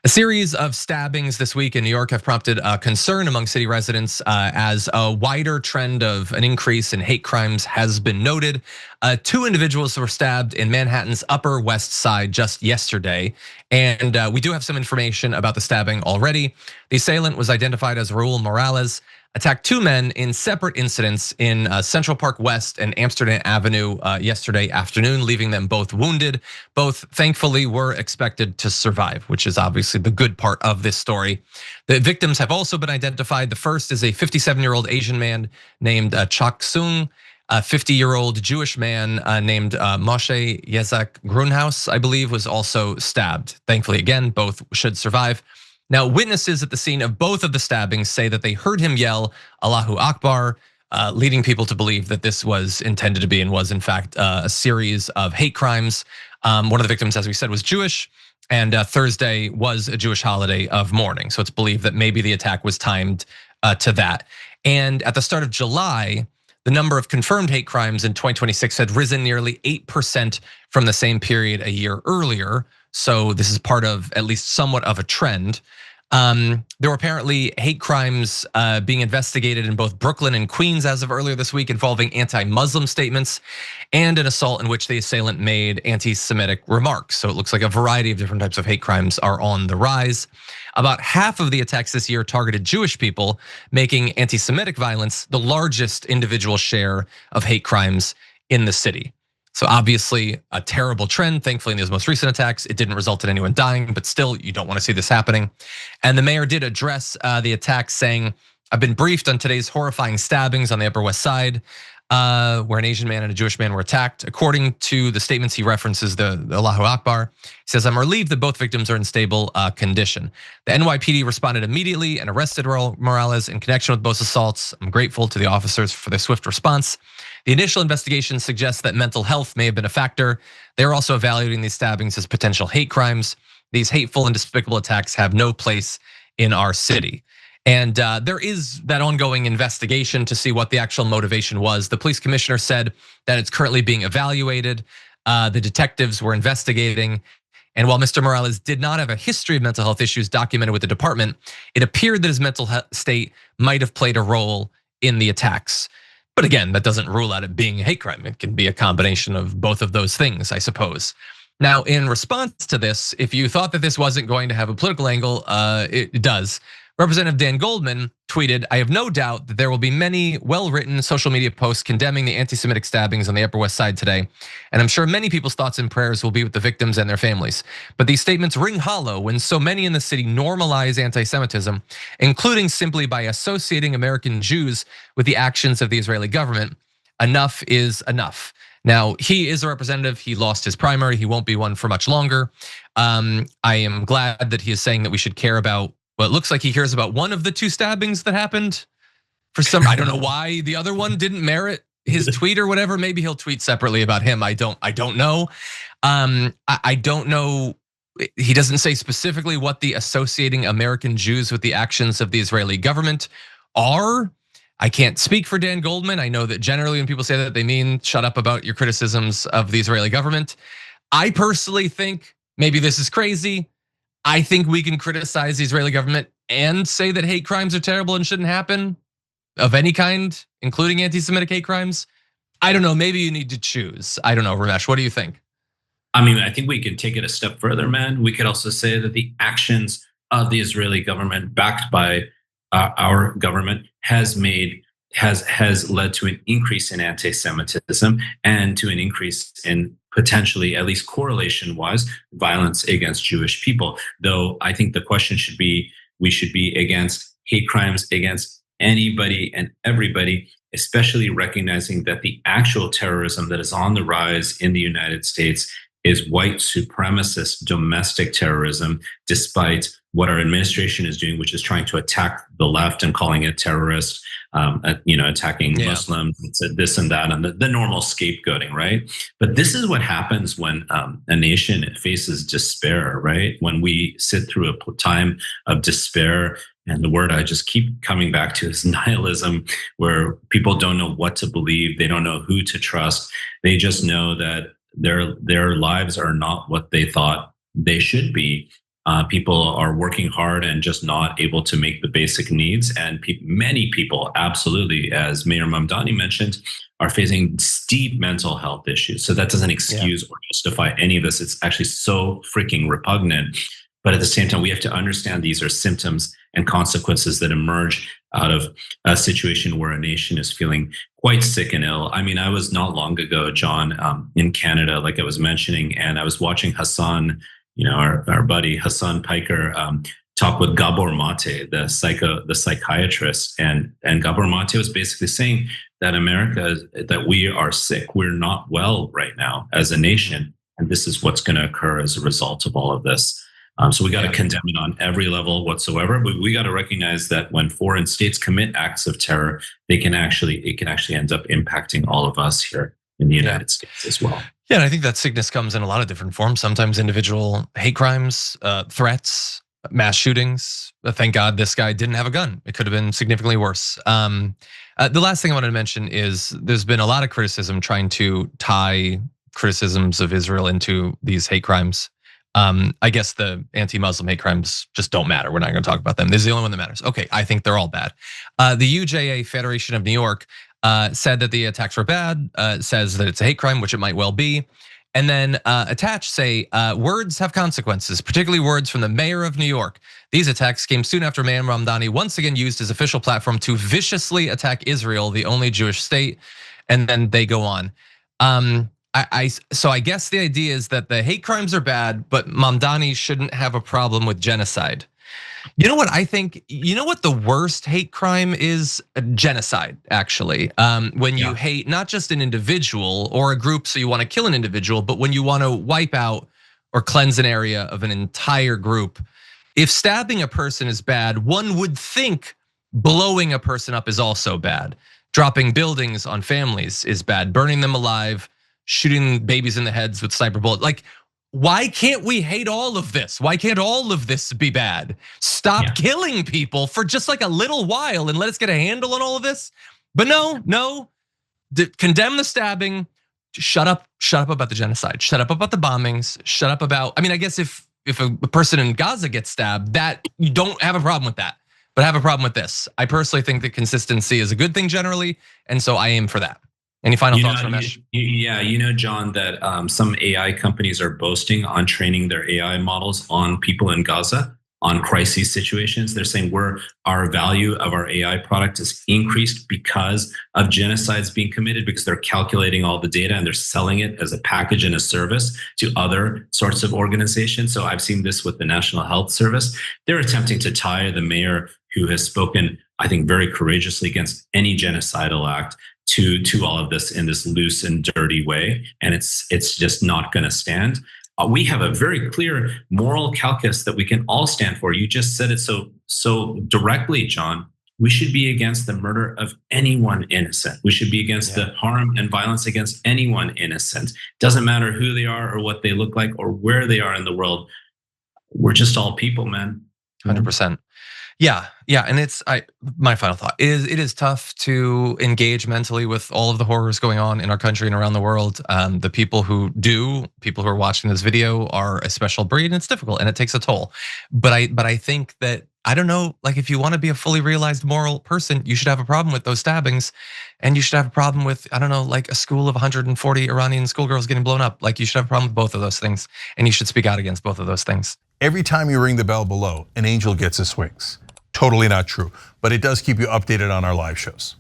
A series of stabbings this week in New York have prompted concern among city residents as a wider trend of an increase in hate crimes has been noted. Two individuals were stabbed in Manhattan's Upper West Side just yesterday. And we do have some information about the stabbing already. The assailant was identified as Raul Morales, attacked two men in separate incidents in Central Park West and Amsterdam Avenue yesterday afternoon, leaving them both wounded. Both thankfully were expected to survive, which is obviously the good part of this story. The victims have also been identified. The first is a 57-year-old Asian man named Chok Sung. A 50-year-old Jewish man named Moshe Yezek Grunhaus, I believe, was also stabbed. Thankfully, again, both should survive. Now, witnesses at the scene of both of the stabbings say that they heard him yell Allahu Akbar, leading people to believe that this was intended to be and was in fact a series of hate crimes. One of the victims, as we said, was Jewish, and Thursday was a Jewish holiday of mourning. So it's believed that maybe the attack was timed to that. And at the start of July, the number of confirmed hate crimes in 2026 had risen nearly 8% from the same period a year earlier. So this is part of at least somewhat of a trend. There were apparently hate crimes being investigated in both Brooklyn and Queens as of earlier this week, involving anti-Muslim statements and an assault in which the assailant made anti-Semitic remarks. So it looks like a variety of different types of hate crimes are on the rise. About half of the attacks this year targeted Jewish people, making anti-Semitic violence the largest individual share of hate crimes in the city. So obviously a terrible trend. Thankfully in these most recent attacks, it didn't result in anyone dying, but still you don't want to see this happening. And the mayor did address the attack, saying, "I've been briefed on today's horrifying stabbings on the Upper West Side, where an Asian man and a Jewish man were attacked. According to the statements, he references the Allahu Akbar. He says, I'm relieved that both victims are in stable condition. The NYPD responded immediately and arrested Raul Morales in connection with both assaults. I'm grateful to the officers for their swift response. The initial investigation suggests that mental health may have been a factor. They're also evaluating these stabbings as potential hate crimes. These hateful and despicable attacks have no place in our city." And there is that ongoing investigation to see what the actual motivation was. The police commissioner said that it's currently being evaluated. The detectives were investigating. And while Mr. Morales did not have a history of mental health issues documented with the department, it appeared that his mental state might have played a role in the attacks. But again, that doesn't rule out it being a hate crime. It can be a combination of both of those things, I suppose. Now, in response to this, if you thought that this wasn't going to have a political angle, it does. Representative Dan Goldman tweeted, "I have no doubt that there will be many well-written social media posts condemning the anti-Semitic stabbings on the Upper West Side today. And I'm sure many people's thoughts and prayers will be with the victims and their families. But these statements ring hollow when so many in the city normalize anti-Semitism, including simply by associating American Jews with the actions of the Israeli government. Enough is enough." Now, he is a representative. He lost his primary. He won't be one for much longer. I am glad that he is saying that we should care about, well, it looks like he cares about one of the two stabbings that happened. For some, I don't know why the other one didn't merit his tweet or whatever. Maybe he'll tweet separately about him. I don't know. I don't know. He doesn't say specifically what the associating American Jews with the actions of the Israeli government are. I can't speak for Dan Goldman. I know that generally when people say that, they mean shut up about your criticisms of the Israeli government. I personally think maybe this is crazy. I think we can criticize the Israeli government and say that hate crimes are terrible and shouldn't happen of any kind, including anti-Semitic hate crimes. I don't know, maybe you need to choose. I don't know, Ramesh, what do you think? I mean, I think we can take it a step further, man. We could also say that the actions of the Israeli government, backed by our government, has led to an increase in anti-Semitism and to an increase in potentially, at least correlation-wise, violence against Jewish people. Though I think the question should be, we should be against hate crimes against anybody and everybody, especially recognizing that the actual terrorism that is on the rise in the United States is white supremacist domestic terrorism, despite what our administration is doing, which is trying to attack the left and calling it terrorist, attacking Muslims, this and that, and the normal scapegoating, right? But this is what happens when a nation faces despair, right? When we sit through a time of despair, and the word I just keep coming back to is nihilism, where people don't know what to believe, they don't know who to trust, they just know that their lives are not what they thought they should be. People are working hard and just not able to make the basic needs. And many people, absolutely, as Mayor Mamdani mentioned, are facing steep mental health issues. So that doesn't excuse or justify any of this. It's actually so freaking repugnant. But at the same time, we have to understand these are symptoms and consequences that emerge out of a situation where a nation is feeling quite sick and ill. I mean, I was not long ago, John, in Canada, like I was mentioning, and I was watching Hassan, our buddy Hassan Piker, talk with Gabor Mate, the psychiatrist, and Gabor Mate was basically saying that that we are sick, we're not well right now as a nation, and this is what's going to occur as a result of all of this. So we got to condemn it on every level whatsoever. But we got to recognize that when foreign states commit acts of terror, it can actually end up impacting all of us here in the United States as well. Yeah, and I think that sickness comes in a lot of different forms. Sometimes individual hate crimes, threats, mass shootings. Thank God this guy didn't have a gun. It could have been significantly worse. The last thing I wanted to mention is there's been a lot of criticism trying to tie criticisms of Israel into these hate crimes. I guess the anti-Muslim hate crimes just don't matter. We're not going to talk about them. This is the only one that matters. Okay, I think they're all bad. The UJA Federation of New York said that the attacks were bad, says that it's a hate crime, which it might well be. And then attached say, words have consequences, particularly words from the mayor of New York. These attacks came soon after Mayor Mamdani once again used his official platform to viciously attack Israel, the only Jewish state. And then they go on. So I guess the idea is that the hate crimes are bad, but Mamdani shouldn't have a problem with genocide. You know what I think? You know what the worst hate crime is? Genocide, actually. When you hate not just an individual or a group, so you want to kill an individual, but when you want to wipe out or cleanse an area of an entire group. If stabbing a person is bad, one would think blowing a person up is also bad. Dropping buildings on families is bad. Burning them alive. Shooting babies in the heads with sniper bullets. Like, why can't we hate all of this? Why can't all of this be bad? Stop killing people for just like a little while and let us get a handle on all of this. But no, condemn the stabbing. Shut up about the genocide. Shut up about the bombings. Shut up about, I mean, I guess if a person in Gaza gets stabbed, that you don't have a problem with that, but have a problem with this. I personally think that consistency is a good thing generally, and so I aim for that. Any final thoughts, Ramesh? Yeah, John, that some AI companies are boasting on training their AI models on people in Gaza, on crisis situations. They're saying our value of our AI product is increased because of genocides being committed, because they're calculating all the data and they're selling it as a package and a service to other sorts of organizations. So I've seen this with the National Health Service. They're attempting to tie the mayor who has spoken, I think, very courageously against any genocidal act to all of this in this loose and dirty way, and it's just not going to stand. We have a very clear moral calculus that we can all stand for. You just said it so directly, John. We should be against the murder of anyone innocent. We should be against the harm and violence against anyone innocent. Doesn't matter who they are or what they look like or where they are in the world. We're just all people, man. 100%. Yeah, and it's my final thought is it is tough to engage mentally with all of the horrors going on in our country and around the world. The people who are watching this video are a special breed, and it's difficult and it takes a toll. But I think that, I don't know, like if you want to be a fully realized moral person, you should have a problem with those stabbings, and you should have a problem with, I don't know, like a school of 140 Iranian schoolgirls getting blown up. Like you should have a problem with both of those things, and you should speak out against both of those things. Every time you ring the bell below, an angel gets his wings. Totally not true, but it does keep you updated on our live shows.